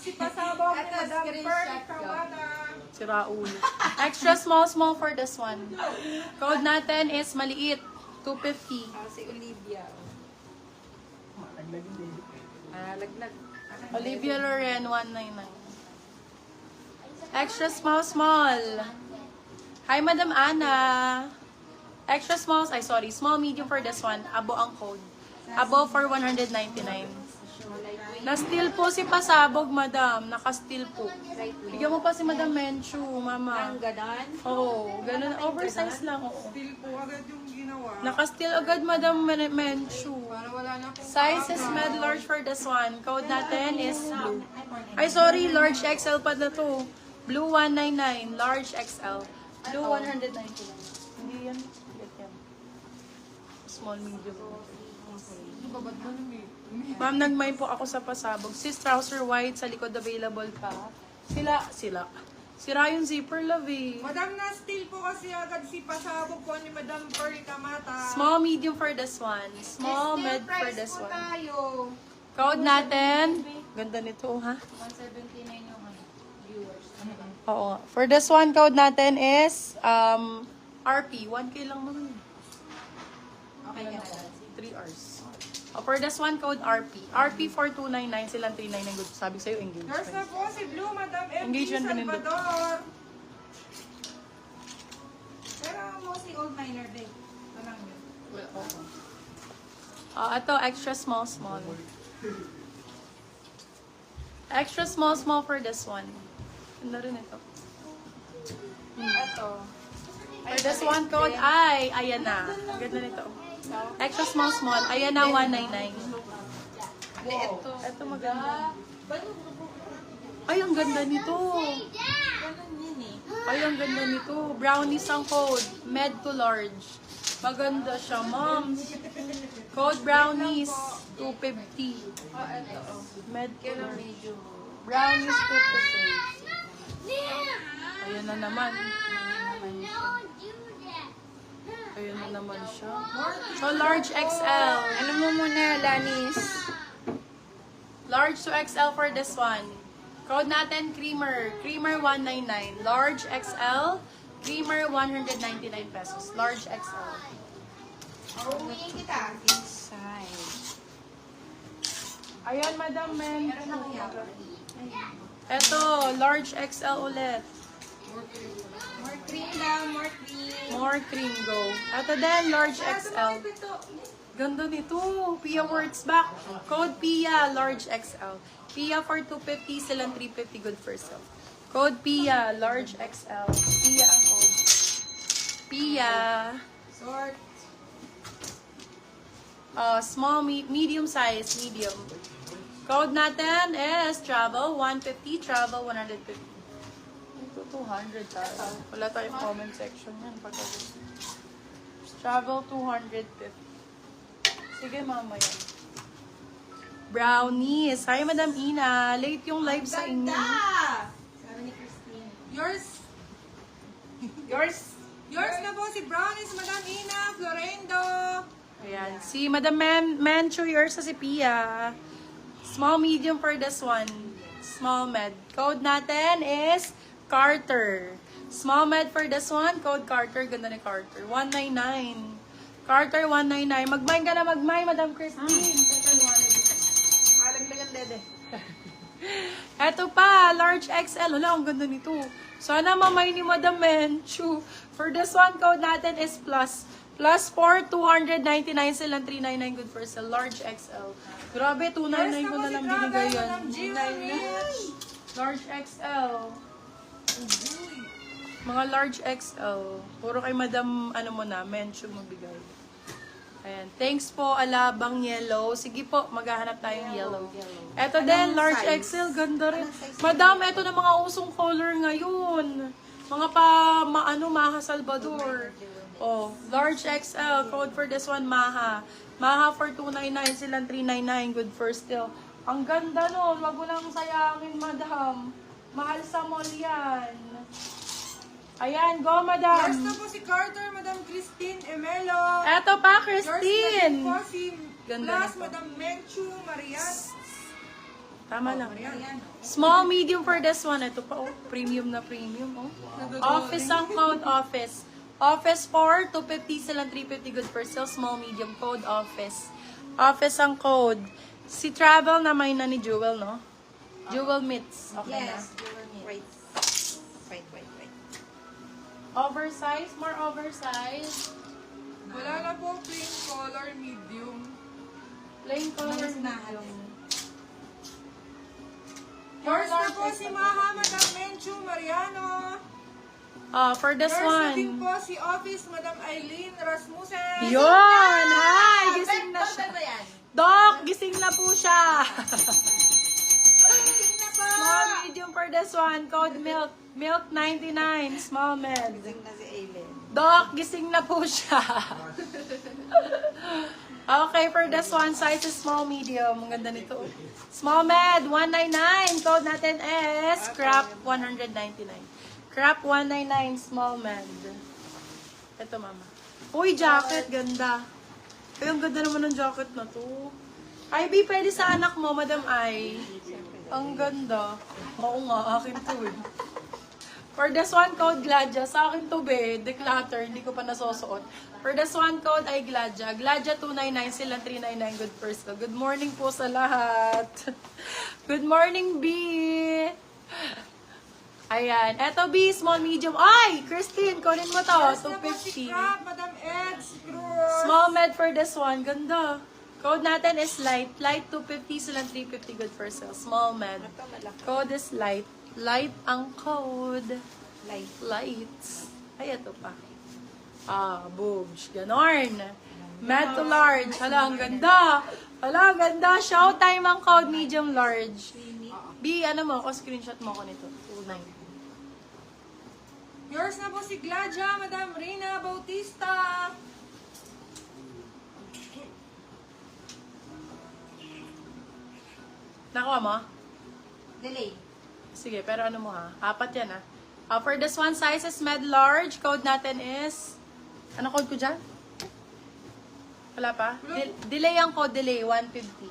si pasabog ni Madam Pearl Kawada. Sira ulo. Extra small for this one. Code natin is maliit. 250. Si Olivia. Laglag. Olivia Loren, 199. Extra small. Hi, Madam Ana. Extra small, small medium for this one. Abo ang code. Abo for 199. Na-steal po si Pasabog, Madam. Naka-steal po. Bigyan mo pa si Madam Menchu, Mama. Ang ganon? Oo, ganun. Oversize lang, oo. Still po agad yung ginawa. Naka-steal agad, Madam Menchu. Para wala na akong Size is med large for this one. Code natin is blue. Ay, sorry, large XL pa na to. Blue 199, large XL. Blue 199. Hindi yan. Get yan. Small, medium. babad mo nung eh. Ma'am, nagmay po ako sa Pasabog. Sis, trouser white, sa likod available pa. Sila. Sira yung zipper, love eh. Madam, na-steal po kasi agad si pasabog po ni Madam Pearl Kamata. Small, medium for this one. Small, med for this po one. tayo. Code natin. Ganda nito, ha? 179 yung viewers. Oo. For this one, code natin is RP. 1K lang naman. Okay ka na. 3 hours. For this one, code RP. RP 4299, silang 399 good. Sabi sa'yo, Nurse engagement. na po si Blue, Madam MD Engagement pa nindot. Salvador. Pero mo si old miner din. Parang yun. Ito, extra small. Extra small for this one. Ganda rin ito. Ito. For this one, code ayan na. Ganda nito. Extra small. Ayan na, 199. Ito maganda. Ay, ang ganda nito. Ganun yun eh. Ay, ang ganda nito. Brownies ang code. Med to large. Maganda siya, ma'am. Code brownies, 250. Ito. Med to Kailan large. medyo. Brownies, 250. Ayan na naman. Ayan na naman siya. So, large XL. Ano mo muna, Lanis? Large to XL for this one. Code natin, Creamer. Creamer 199. Large XL. Creamer 199 pesos. Large XL. Uuwiin kita. Inside. Ayan, Madam Men. Meron ako yan. Eto, large XL ulit. More cream daw, more cream. More cream go. Eto din, large Ito XL. mga ito. Ganda nito. Pia words back. Code Pia, large XL. Pia for 250, silang 350 good for sale. Code Pia, large XL. Pia ang code. Pia. Sort. Small, medium size, medium. Code natin is travel 150, travel 150. Ito 200 tayo. Wala tayong comment section yan. Travel 250. Sige, mamaya. Brownies. Hi, Madam Ina. Late yung live sa inyo. Sabi ni Christine. Yours na po si Brownies, Madam Ina, Florendo. Ayan. Si Madam Manchu, yours sa si Pia. Small, medium for this one. Small med. Code natin is Carter. Small med for this one. Code Carter. Ganda ni Carter. 199. Carter, 199. Magmay ka na, magmay, Madam Christine. Malaglagan dede. Eto pa, large XL. Wala, ang ganda nito. Sana mamay ni Madam Menchu. For this one, code natin is plus. Plus 4, 299 silang 399 good for sale. Large XL. Grabe, 299 ko na lang binigay yan. Madam G-Rich. Large XL. Mga large XL. Puro kay Madam, Menchu magbigay. Ayan. Thanks po, Alabang Yellow. Sige po, maghahanap tayong yellow. Eto din, large XL. Ganda rin. Madam, eto na mga usong color ngayon. Mga Maha Salvador. Oh, large XL. Code for this one, Maha. Maha for 299, silang 399. Good for still. Ang ganda nun. Wag mo nang sayangin, Madam. Mahal sa mall yan. Ayan, go, Madam. Yours na po si Carter, Madam Christine Emelo. Eto pa, Yours na Christine. din po si Ganda Plus, nito. Madam Menchu Marias. Tama lang. Ayan. Small, medium for this one. Ito pa, oh. Premium na premium, oh. Office ang code, office. Office 4, 250 silang 350 good for sale. Small, medium, code, office. Office ang code. Si Travel na may na ni Jewel, no? Jewel Meets. Okay Yes. na. Wait. Oversize, more oversize. Wala na po plain color medium. Plain color. Nalasnahan medium. Yours na po si Maha, Madam Menchu Mariano. For this Yours na din one. po si Office, Madam Eileen Rasmussen. Yun! Hi! Gising na siya. ba yan? Doc, gising na po siya. Gising na po! Small, medium for this one. Code milk. Milk 99. Small med. Gising na si Aileen. Doc, gising na po siya. Okay, for this one, size is small, medium. Ang ganda nito. Small med, 199. Code natin is crap 199. Crap 199, small med. Ito, mama. Uy, jacket, ganda. Ay, ang ganda naman ng jacket na to. Ivy, pwede sa anak mo, Madam Ai. Ang ganda. Oo nga, akin to eh. For this one, code Gladya. Sa akin to be, declutter. Hindi ko pa nasusuot. For this one, code ay Gladya. Gladya 299, sila 399. Good first. Good morning po sa lahat. Good morning, B. Ayan. Eto, B, small, medium. Ay, Christine, kunin mo to. Yours na po si 250. Crab, Madam Eds Cruz. Small med for this one. Ganda. Code natin is light. Light 250, silang 350. Good for sale. Small med. Ito malaki. Code is light. Light ang code. Light. Lights. Ay, ito pa. Boobs. Ganorn. Med to large. Hala, ang ganda. Hala, ang ganda. Showtime ang code, medium large. B, ano mo? Ako, screenshot mo ko nito. 29. Yours na po si Gladya, Madam Rina Bautista. Nakuha mo? Delay. Sige, pero ano mo ha? Apat yan ha. For this one, size is med large. Code natin is... Ano code ko dyan? Wala pa? Delay ang code, delay. 150.